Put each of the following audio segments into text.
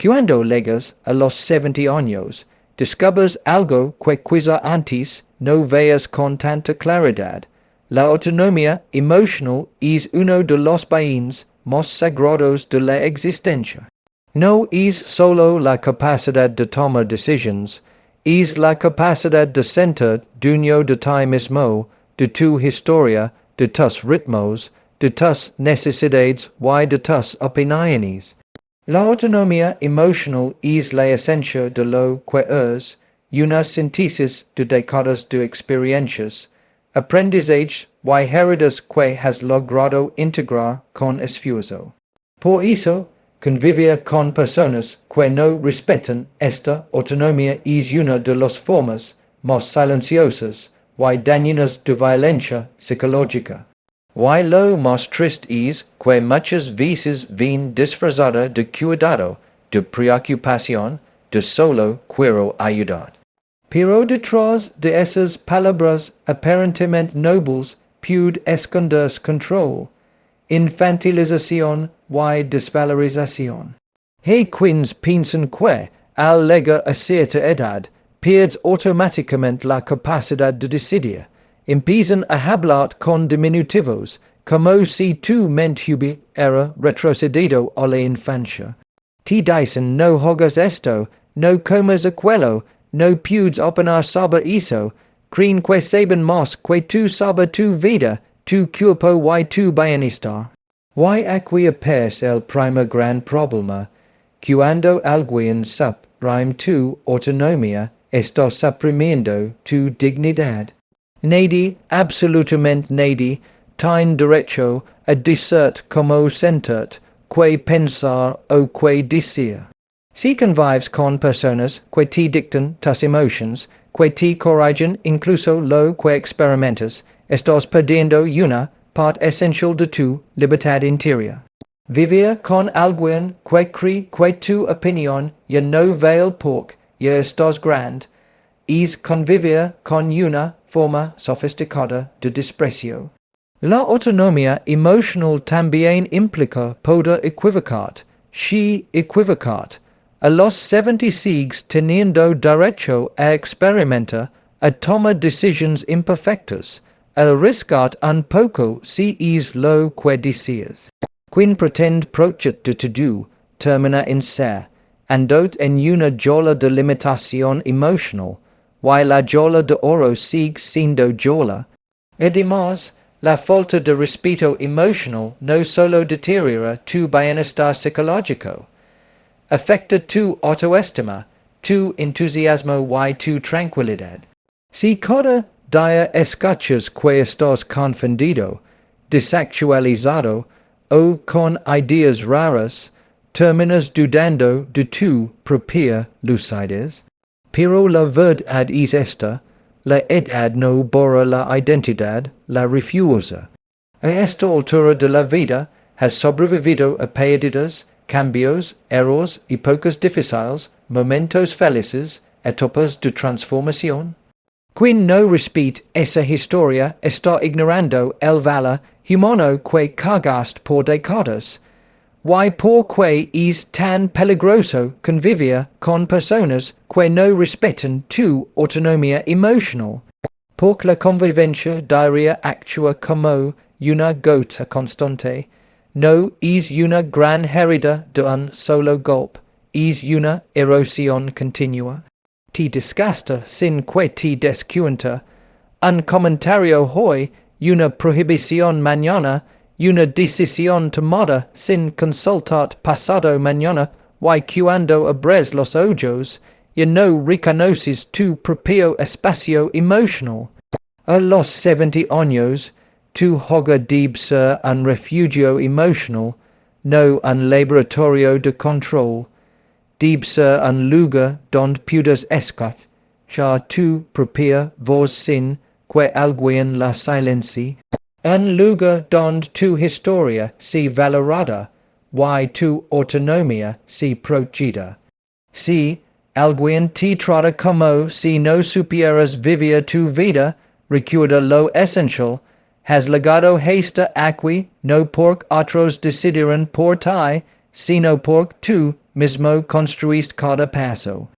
Cuando llegas a los 70 años, descubres algo que quizá antes no veas con tanta claridad. La autonomía emocional es uno de los bienes más sagrados de la existencia. No es solo la capacidad de tomar decisiones, es la capacidad de sentir dueño de ti mismo, de tu historia, de tus ritmos, de tus necesidades y de tus opiniones. La autonomía emocional es la esencia de lo que es, una síntesis de décadas de experiencias, aprendizaje y heridas que has logrado integrar con esfuerzo. Por eso, convivir con personas que no respetan esta autonomía es una de las formas más silenciosas y dañinas de violencia psicológica. Y lo más triste es que muchas veces viene disfrazada de cuidado, de preocupación, de solo quiero ayudar. Pero detrás de esas palabras aparentemente nobles puede esconderse control, infantilización y desvalorización. Hay quienes piensan que, al llegar a cierta edad, pierdes automáticamente la capacidad de decidir. Empiezan a hablar con diminutivos, como si tu mente hubiera retrocedido a la infancia. Te dicen no hagas esto, no comas aquello, no puedes opinar sobre eso, creen que saben más que tú sobre tu vida, tu cuerpo y tu bienestar. Y aquí aparece el primer gran problema. Cuando alguien suprime tu autonomía, está suprimiendo tu dignidad. Nadie, absolutamente nadie, tiene derecho a decir cómo sentir, qué pensar o qué decir. Si convives con personas que te dictan tus emociones, que te corrigen incluso lo que experimentas, estás perdiendo una parte esencial de tu libertad interior. Vivir con alguien que cree que tu opinión ya no vale porque ya estás grande, es convivir con una forma sofisticada de desprecio. La autonomía emocional también implica poder equivocar, a los 70 sigues teniendo derecho a experimentar, a tomar decisiones imperfectas, a arriesgar un poco si es lo que deseas. Quien pretende proyecto de todo, termina en ser, andot en una jola de limitación emocional, y la jola de oro sigue siendo jola. Además, la falta de respeto emocional no solo deteriora tu bienestar psicológico, afecta tu autoestima, tu entusiasmo y tu tranquilidad. Si cada día escuchas que estás confundido, desactualizado o con ideas raras, terminas dudando de tu propia lucidez. Pero la verdad es esta, la edad no borra la identidad, la refuerza. A esta altura de la vida has sobrevivido a pérdidas, cambios, errores, épocas difíciles, momentos felices, etapas de transformación. Quien no respeta esa historia está ignorando el valor humano que cargaste por décadas. Y por qué es tan peligroso convivir con personas que no respetan tu autonomía emocional. Porque la convivencia diaria actúa como una gota constante. No es una gran herida de un solo golpe, es una erosión continua. Te desgasta sin que te des cuenta. Un comentario hoy, una prohibición mañana, una decisión tomada sin consultar pasado mañana, y cuando abres los ojos, ya no reconoces tu propio espacio emocional. A los 70 años, tu hogar debe ser un refugio emocional, no un laboratorio de control. Debe ser un lugar donde puedas escuchar tu propia voz sin que alguien la silencie. Un lugar donde tu historia sea valorada y tu autonomía sea protegida. Si alguien te trata como si no supieras vivir tu vida, recuerda lo esencial, has llegado hasta aquí no porque otros decidieron por ti, sino porque tú mismo construiste cada paso.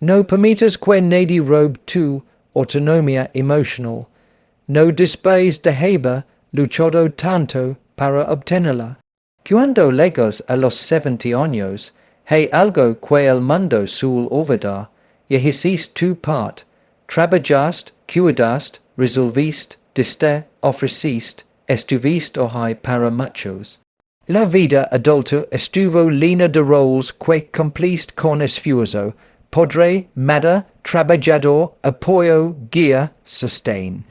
No permitas que nadie robe tu autonomía emocional. No después de haber luchado tanto para obtenerla. Cuando llegas a los 70 años, hay algo que el mundo suele olvidar, y hiciste tu part. Trabajaste, cuidaste, resolviste, diste, ofreciste, estuviste hoy para muchos. La vida adulta estuvo llena de roles que cumpliste con esfuerzo, padre, madre, trabajador, apoyo, guía, sostén.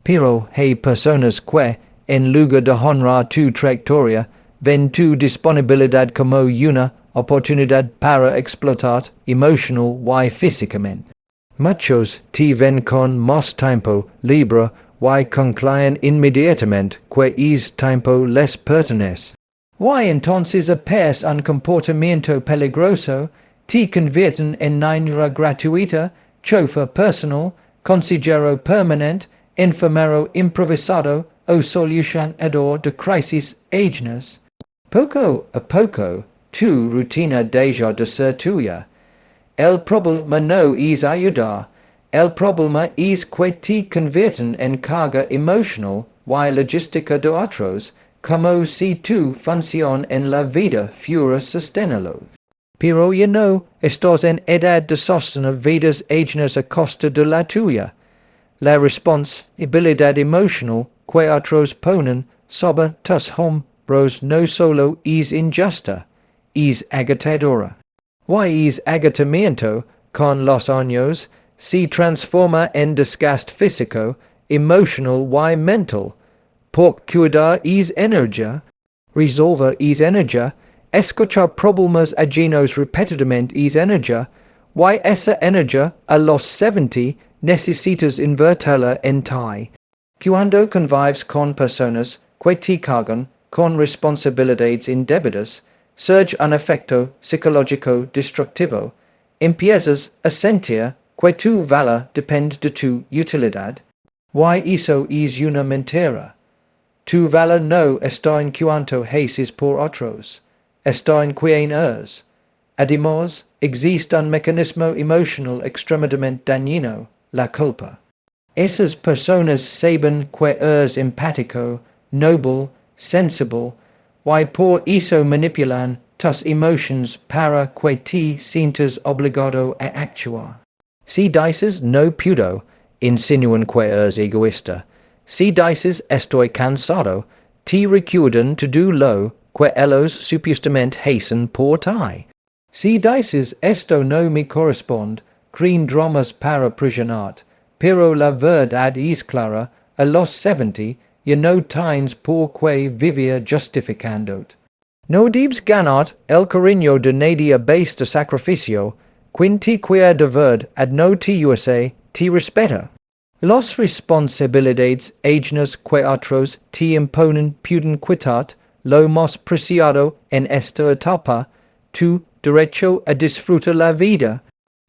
Pero hay personas que, en lugar de honrar tu trayectoria, ven tu disponibilidad como una oportunidad para explotar emocional y físicamente. Muchos te ven con más tiempo libre y concluyen inmediatamente que ese tiempo les pertenece. Y entonces apes un comportamiento peligroso, te convierten en niñera gratuita, chofer personal, consejero permanente, enfermero improvisado o solucionador de crisis ajenas. Poco a poco, tu rutina deja de ser tuya. El problema no es ayudar, el problema es que te convierten en carga emocional y logística de otros, como si tu función en la vida fuera sostenerlo. Pero ya no estás en edad de sostener vidas ajenas a costa de la tuya. La responsabilidad emocional que otros ponen sobre tus hombros no solo es injusta, es agotadora. Y ese agotamiento, con los años, se transforma en desgaste físico, emocional y mental. Por cuidar es energía, resolver es energía, escuchar problemas ajenos repetidamente es energía, y esa energía a los 70 necesitas invertirla en ti. Cuando convives con personas que te cargan con responsabilidades indebidas, surge un efecto psicológico destructivo. Empiezas a sentir que tu valor depende de tu utilidad. Y eso es una mentira. Tu valor no está en cuanto haces por otros, está en quien eres. Además, existe un mecanismo emocional extremadamente dañino, la culpa. Esas personas saben que eres empático, noble, sensible, y por eso manipulan tus emociones para que te sientas obligado a actuar. Si dices no puedo, insinúan que eres egoísta. Si dices estoy cansado, te recuerdan to do lo que ellos supuestamente hacen por ti. Si dices esto no me corresponde, creen dramas para presionarte, pero la verdad es clara, a los 70 ya no tienes por qué vivir justificándote. No debes ganar el cariño de nadie a base de sacrificio, quien te quiere de verdad no te usa, te respeta. Las responsabilidades ajenas que otros te imponen pueden quitar lo más preciado en esta etapa, tu derecho a disfrutar la vida.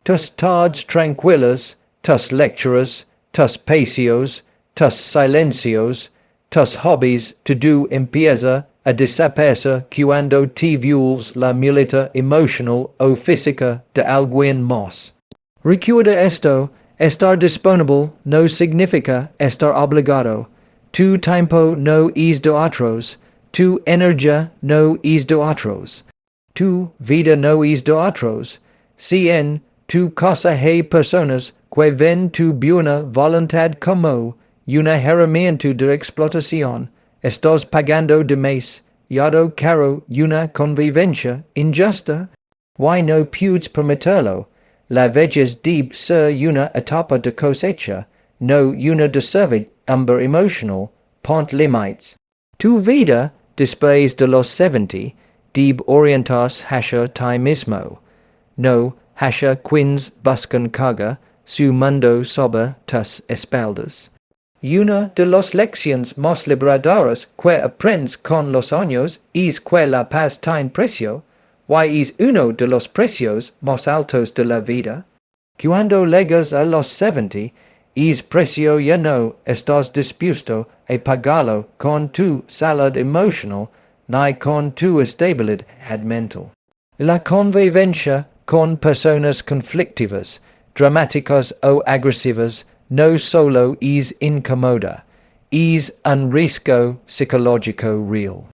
Tus tardes tranquilas, tus lecturas, tus paseos, tus silencios, tus hobbies, todo empieza a desaparecer cuando te vuelves la muleta emocional o física de alguien más. Recuerda esto, estar disponible no significa estar obligado. Tu tiempo no es de otros, tu energía no es de otros. Tu vida no es de otros. Si en tu casa hay personas que ven tu buena voluntad como una herramienta de explotación, estás pagando demasiado caro una convivencia injusta. Y no puedes permitirlo. La vejez debe ser una etapa de cosecha, no una de servidumbre emocional. Pont límites. Tu vida, después de los 70, debe orientarse hacia ti mismo. No hacia quienes buscan carga su mundo sobre tus espaldas. Una de las lecciones más liberadoras que aprendes con los años es que la paz tiene precio, y es uno de los precios más altos de la vida. Cuando llegas a los 70, ese precio ya no estás dispuesto a pagarlo con tu salud emocional ni con tu estabilidad mental. La convivencia con personas conflictivas, dramáticas o agresivas, no solo es incómoda, es un riesgo psicológico real.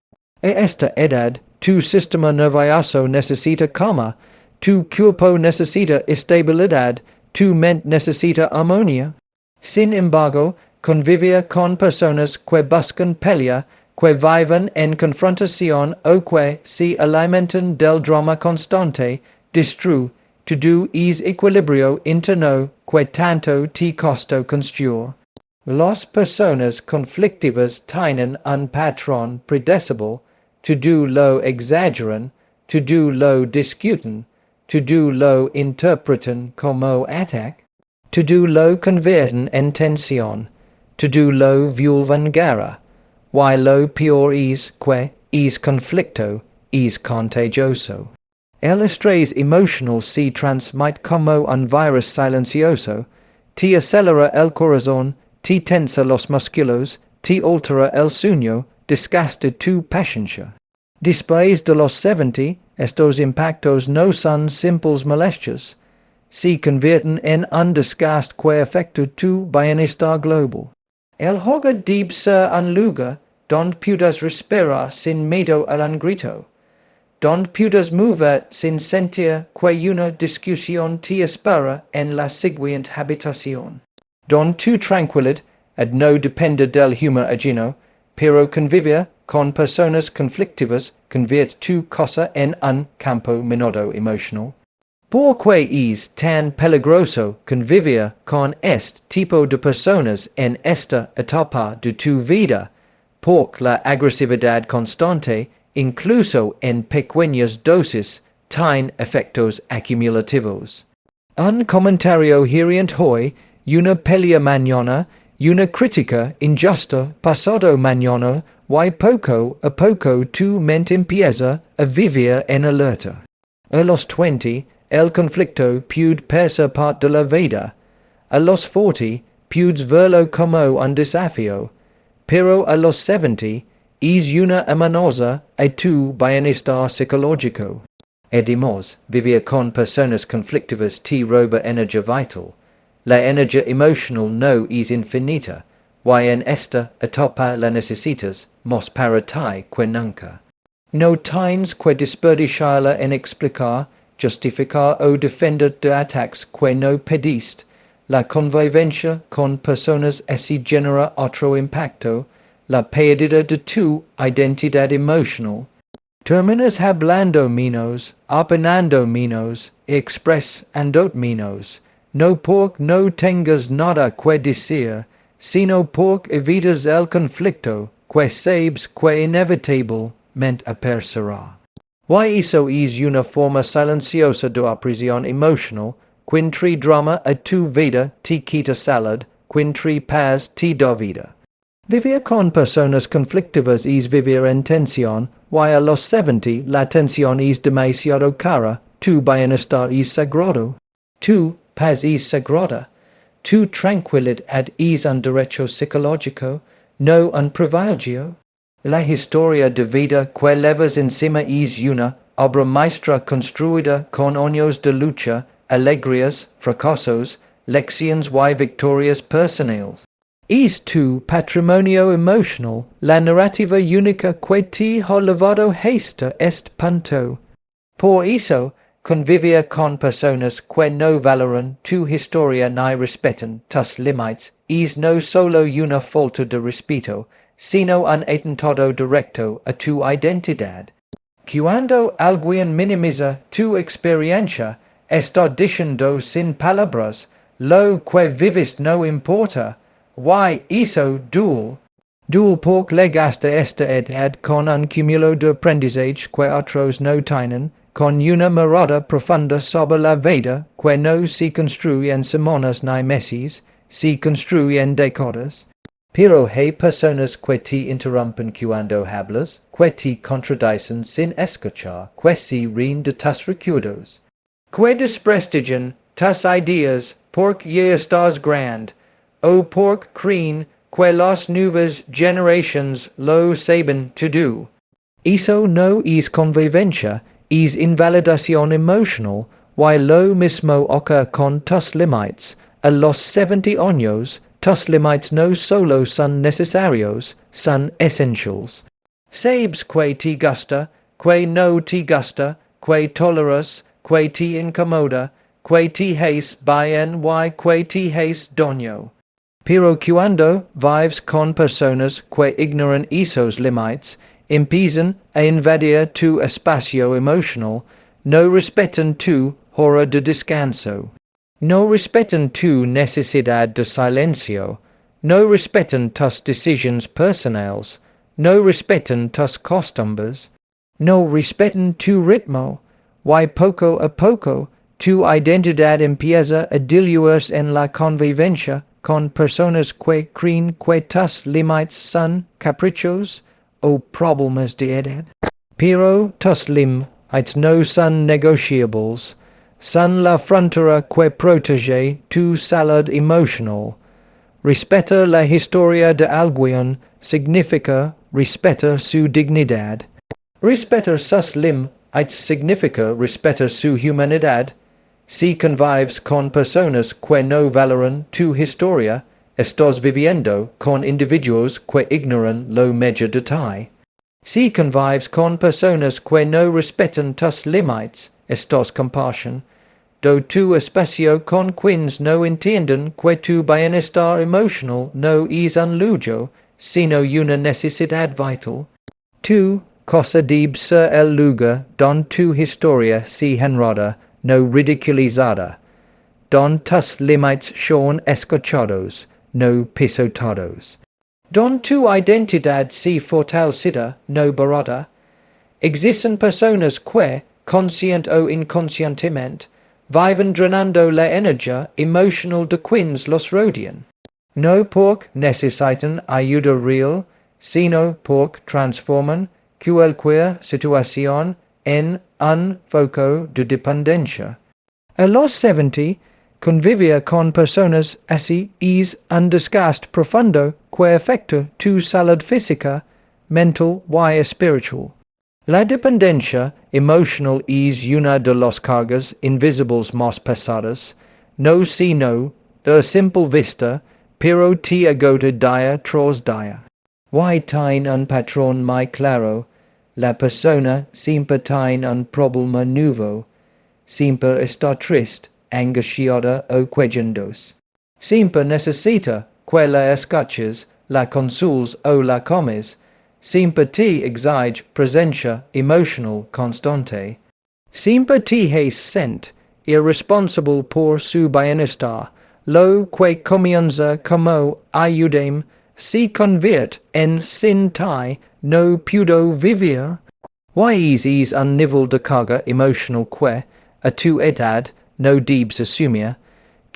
Esta edad, tu sistema nervioso necesita calma, tu cuerpo necesita estabilidad, tu mente necesita armonía. Sin embargo, convivir con personas que buscan pelea, que viven en confrontación o que se alimentan del drama constante, destruir tu equilibrio interno que tanto te costó construir. Las personas conflictivas tienen un patrón predecible, todo lo exageran, todo lo discuten, todo lo interpretan como ataque, todo lo convierten en tensión, todo lo vuelven guerra, y lo peor es que es conflicto, es contagioso. El estrés emocional se transmite como un virus silencioso, te acelera el corazón, te tensa los músculos, te altera el sueño, desgasta tu paciencia. Después de los 70, estos impactos no son simples molestias, se convierten en un desgaste que afecta tu bienestar global. El hogar debe ser un lugar donde puedas respirar sin miedo al un grito, donde puedas mover sin sentir que una discusión te espera en la siguiente habitación, donde tu tranquilidad no depende del humor ajeno, pero convivir con personas conflictivas convierte tu casa en un campo minado emocional. ¿Por qué es tan peligroso convivir con este tipo de personas en esta etapa de tu vida? Porque la agresividad constante, incluso en pequeñas dosis, tiene efectos acumulativos. Un comentario hiriente hoy, una pelea mañana, una crítica injusta pasado mañana, y poco a poco tu mente empieza a vivir en alerta. A los 20, el conflicto puede ser parte de la vida. A los 40, puedes verlo como un desafío. Pero a los 70, es una amenaza a tu bienestar psicológico. Además, vivir con personas conflictivas te roba energía vital. La energía emocional no es infinita, y en esta etapa la necesitas más para ti que nunca. No tienes que desperdiciarla en explicar, justificar o defender de ataques que no pediste. La convivencia con personas así genera otro impacto, la pérdida de tu identidad emocional. Terminas hablando menos, opinando menos, expresando menos, no porque no tengas nada que decir, sino porque evitas el conflicto que sabes que inevitablemente aparecerá. Y eso es una forma silenciosa de opresión emocional, quintri drama a tu vida te quita salud, quintri paz te da vida. Vivir con personas conflictivas es vivir en tensión, y a los 70 la tensión es demasiado cara, tu bienestar es sagrado, tu paz es sagrada, tu tranquilidad es un derecho psicológico, no un privilegio. La historia de vida que llevas encima es una obra maestra construida con años de lucha, alegrías, fracasos, lecciones y victorias personales. Es tu patrimonio emocional, la narrativa única que te ha llevado hasta este punto. Por eso, convivir con personas que no valoran tu historia ni respetan tus límites es no solo una falta de respeto, sino un atentado directo a tu identidad. Cuando alguien minimiza tu experiencia, está diciendo sin palabras, lo que vives no importa. Y eso duele. Duele porque llegaste esta edad con un cúmulo de aprendizaje que otros no tienen, con una mirada profunda sobre la vida que no se construye en semanas ni meses, se construye en décadas. Pero hay personas que te interrumpen cuando hablas, que te contradicen sin escuchar, que se ríen de tus recuerdos, que desprestigian tus ideas porque ya estás grande, o porque creen que las nuevas generaciones lo saben todo. Eso no es convivencia, es invalidación emocional, y lo mismo ocurre con tus límites. A los 70 años, tus límites no solo son necesarios, son essentials. Sabes que te gusta, que no te gusta, que toleras, que te incomoda, que te hace bien y que te hace daño. Pero cuando vives con personas que ignoran esos límites, empiezan a invadir tu espacio emocional, no respetan tu hora de descanso, no respetan tu necesidad de silencio, no respetan tus decisiones personales, no respetan tus costumbres, no respetan tu ritmo, y poco a poco tu identidad empieza a diluirse en la convivencia con personas que creen que tus límites son caprichos o problemas de edad. Pero tus límites no son negociables, son la frontera que protege tu salud emocional. Respetar la historia de alguien significa respetar su dignidad. Respetar sus límites significa respetar su humanidad. Si convives con personas que no valoran tu historia, estás viviendo con individuos que ignoran lo mejor de ti. Si convives con personas que no respetan tus límites, estás compasión. Do tu espacio con quienes no entienden que tu bienestar emocional no es un lujo, sino una necesidad vital. Tu cosa debe ser el lugar donde tu historia se enreda, no ridiculizada, donde tus límites son escuchados, no pisoteados, donde tu identidad se fortalecida, no barata. Existen personas que, consciente o inconscientemente, viven drenando la energía emocional de quienes los rodean. No porque necesitan ayuda real, sino porque transforman cualquier situación en un foco de dependencia. A los 70, convivir con personas así es un desgaste profundo que afecta tu salud física, mental y espiritual. La dependencia emocional es una de las cargas invisibles más pesadas, no sino de simple vista, pero te agota día tras día. Y tiene un patrón muy claro, la persona siempre tiene un problema nuevo, siempre está triste, angustiada o quejándose. Siempre necesita que la escuches, la consules o la comes. Siempre te exige presencia emocional constante. Siempre te hace sentir irresponsable por su bienestar, lo que comienza como ayúdame se convierte en sin ti no puedo vivir. Y es un nivel de carga emocional que, a tu edad, no debes asumir.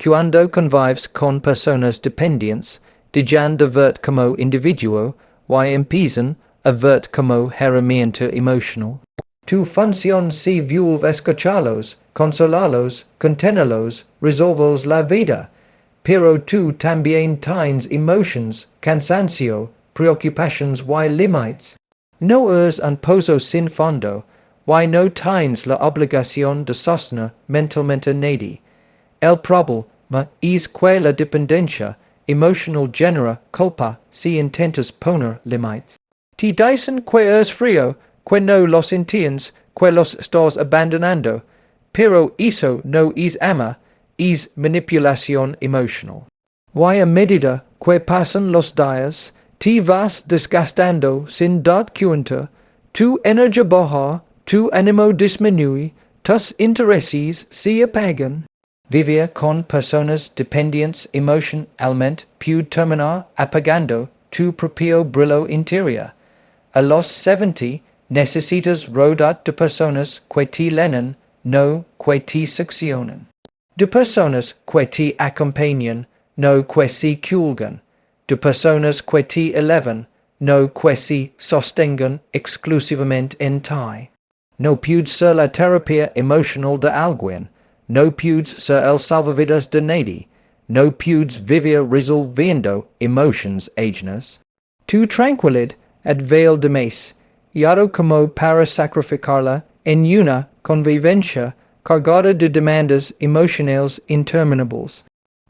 Cuando convives con personas dependientes, dejan de verte como individuo, y empiezan a verte como herramienta emocional. Tu función se vuelve escucharlos, consolarlos, contenerlos, resolverles la vida. Pero tú también tienes emotions, cansancio, preocupations y límites. No eres un pozo sin fondo, y no tienes la obligación de sostener mentalmente nadie. El problema es que la dependencia emocional genera culpa si intentas poner límites. Te dicen que eres frío, que no los entiendes, que los estás abandonando, pero eso no es amor, es manipulación emocional. Y a medida que pasan los días, te vas desgastando sin darte cuenta, tu energía baja, tu ánimo disminuye, tus intereses se apagan. Vivir con personas dependientes emocionalmente puede terminar apagando tu propio brillo interior. A los 70 necesitas rodearte de personas que te llenan, no que te seccionan. De personas que te acompañan, no que se culgan. De personas que te elevan, no que se sostengan exclusivamente en ti. No puedes ser la terapia emocional de alguien. No puedes ser el salvavidas de nadie. No puedes vivir resolviendo emociones ajenas. Tu tranquilidad advale de más, y como para sacrificarla en una convivencia cargada de demandas emocionales interminables.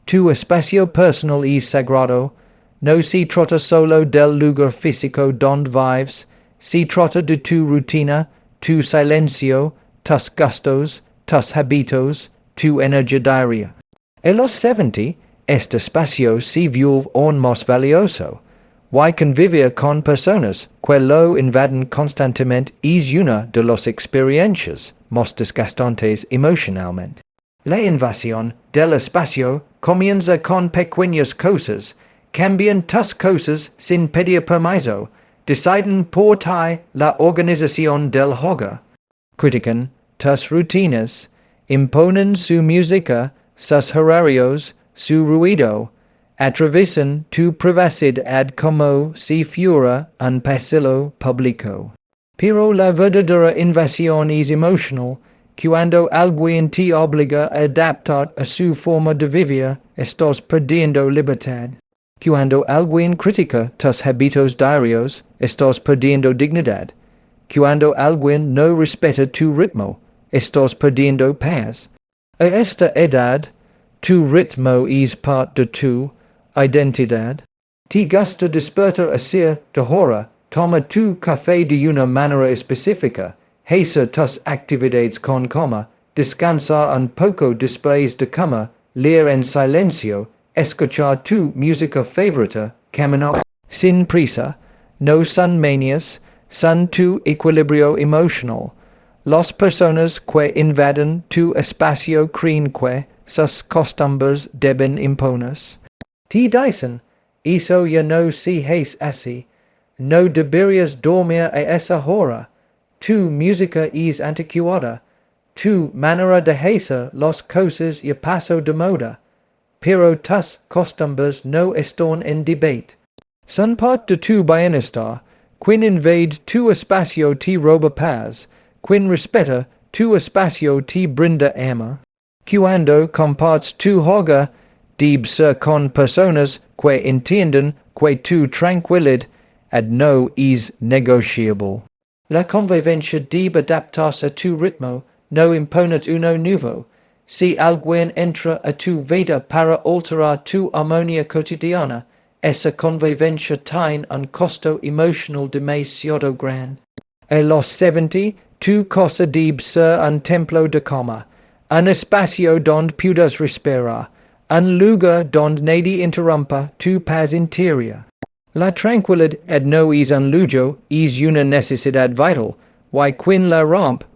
Tu espacio personal es sagrado, no se trata solo del lugar físico donde vives, se trata de tu rutina, tu silencio, tus gustos, tus hábitos, tu energía diaria. En los 70, este espacio se vuelve aún más valioso. Why convivir con personas que lo invaden constantemente es una de las experiencias más desgastantes emocionalmente. La invasión del espacio comienza con pequeñas cosas, cambian tus cosas sin pedir permiso, deciden por ti la organización del hogar, critican tus rutinas, imponen su música, sus horarios, su ruido, atraviesan tu privacidad como si fuera un pasillo público. Pero la verdadera invasión es emocional. Cuando alguien te obliga a adaptar a su forma de vivir, estás perdiendo libertad. Cuando alguien critica tus hábitos diarios, estás perdiendo dignidad. Cuando alguien no respeta tu ritmo, estás perdiendo paz. A esta edad, tu ritmo es parte de tu identidad. Te gusta despertar a cierta hora, toma tu café de una manera específica, hacer tus actividades con calma, descansar un poco después de comer, leer en silencio, escuchar tu música favorita, caminar sin prisa. No son manias, son tu equilibrio emocional. Las personas que invaden tu espacio creen que sus costumbres deben imponerse. Te dicen, eso ya no se hace así, no deberías dormir a esa hora, tu música es anticuada, tu manera de hacer las cosas ya pasó de moda, pero tus costumbres no están en debate. Son parte de tu bienestar. Quien invade tu espacio te roba paz, quien respeta tu espacio te brinda amor. Cuando compartes tu hogar, debes ser con personas que entienden que tu tranquilidad no es negociable. La convivencia debe adaptarse a tu ritmo, no imponer uno nuevo. Si alguien entra a tu vida para alterar tu armonía cotidiana, esa convivencia tiene un costo emocional demasiado grande. A los 70, tu casa debe ser un templo de calma, un espacio donde puedas respirar, un lugar donde nadie interrumpa tu paz interior. La tranquilidad no es un lujo, es una necesidad vital. Quien la rompe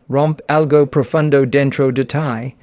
algo profundo dentro de ti.